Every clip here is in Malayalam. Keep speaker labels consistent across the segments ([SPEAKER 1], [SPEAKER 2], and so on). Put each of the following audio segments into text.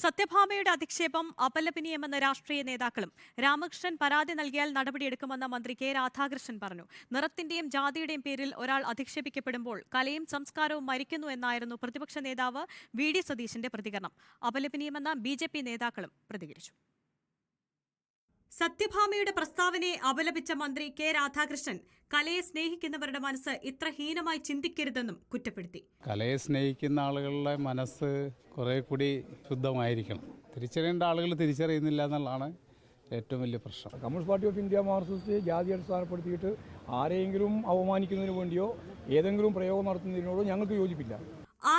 [SPEAKER 1] സത്യഭാമയുടെ അധിക്ഷേപം അപലപനീയമെന്ന രാഷ്ട്രീയ നേതാക്കളും രാമകൃഷ്ണൻ പരാതി നൽകിയാൽ നടപടിയെടുക്കുമെന്ന് മന്ത്രി കെ രാധാകൃഷ്ണൻ പറഞ്ഞു. നിറത്തിന്റെയും ജാതിയുടെയും പേരിൽ ഒരാൾ അധിക്ഷേപിക്കപ്പെടുമ്പോൾ കലയും സംസ്കാരവും മരിക്കുന്നു എന്നായിരുന്നു പ്രതിപക്ഷ നേതാവ് വി ഡി സതീശന്റെ പ്രതികരണം. അപലപനീയമെന്ന് ബി.ജെ.പി. നേതാക്കളും പ്രതികരിച്ചു. സത്യഭാമയുടെ പ്രസ്താവനയെ അപലപിച്ച മന്ത്രി കെ രാധാകൃഷ്ണൻ കലയെ സ്നേഹിക്കുന്നവരുടെ മനസ്സ് ഇത്ര ഹീനമായി ചിന്തിക്കരുതെന്നും കുറ്റപ്പെടുത്തി.
[SPEAKER 2] കലയെ സ്നേഹിക്കുന്ന ആളുകളുടെ മനസ്സ് കുറെ കൂടി ശുദ്ധമായിരിക്കണം. തിരിച്ചറിയേണ്ട ആളുകൾ തിരിച്ചറിയുന്നില്ല എന്നുള്ളതാണ് ഏറ്റവും വലിയ പ്രശ്നം.
[SPEAKER 3] Communist party of India Marxist ജാതി അടിസ്ഥാനപ്പെടുത്തിയിട്ട് ആരെങ്കിലും അവമാനിക്കുന്നതിന് വേണ്ടിയോ ഏതെങ്കിലും പ്രയോഗം നടത്തുന്നതിനോടോ ഞങ്ങൾക്ക് യോജിപ്പില്ല.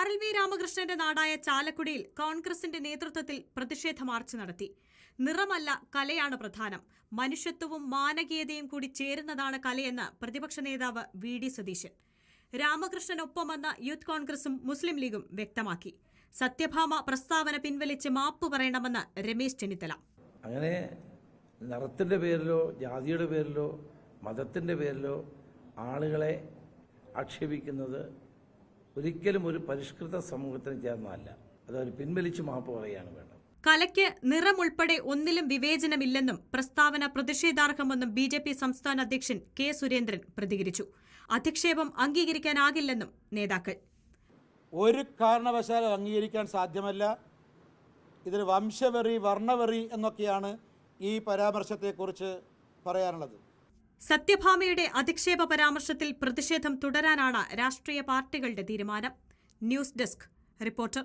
[SPEAKER 1] RLV രാമകൃഷ്ണന്റെ നാടായ ചാലക്കുടിയിൽ കോൺഗ്രസിന്റെ നേതൃത്വത്തിൽ പ്രതിഷേധ മാർച്ച് നടത്തി. നിറമല്ല, കലയാണ് പ്രധാനം. മനുഷ്യത്വവും മാനവീയതയും കൂടി ചേരുന്നതാണ് കലയെന്ന് പ്രതിപക്ഷ നേതാവ് വി ഡി സതീശൻ. രാമകൃഷ്ണനൊപ്പമെന്ന് യൂത്ത് കോൺഗ്രസും മുസ്ലിം ലീഗും വ്യക്തമാക്കി. സത്യഭാമ പ്രസ്താവന പിൻവലിച്ച് മാപ്പ് പറയണമെന്ന് രമേശ് ചെന്നിത്തല.
[SPEAKER 4] അങ്ങനെ നിറത്തിൻ്റെ പേരിലോ ജാതിയുടെ പേരിലോ മതത്തിൻ്റെ പേരിലോ ആളുകളെ ആക്ഷേപിക്കുന്നത് ഒരിക്കലും ഒരു പരിഷ്കൃത സമൂഹത്തിന് ചേർന്നതല്ല. അതവർ പിൻവലിച്ച് മാപ്പ് പറയുകയാണ് വേണ്ടത്.
[SPEAKER 1] കലയ്ക്ക് നിറമുൾപ്പെടെ ഒന്നിലും വിവേചനമില്ലെന്നും പ്രസ്താവന പ്രതിഷേധാർഹമെന്നും ബി.ജെ.പി. സംസ്ഥാന അധ്യക്ഷൻ കെ സുരേന്ദ്രൻ പ്രതികരിച്ചു. അധിക്ഷേപം അംഗീകരിക്കാനാകില്ലെന്നും നേതാക്കൾ.
[SPEAKER 5] ഒരു കാരണവശാലും അംഗീകരിക്കാൻ സാധ്യമല്ല. ഇതിൽ വംശവെറി, വർണ്ണവെറി എന്നൊക്കെയാണ് ഈ പരാമർശത്തെക്കുറിച്ച് പറയാനുള്ളത്.
[SPEAKER 1] സത്യഭാമയുടെ അധിക്ഷേപ പരാമർശത്തിൽ പ്രതിഷേധം തുടരാനാണ് രാഷ്ട്രീയ പാർട്ടികളുടെ തീരുമാനം. News desk reporter.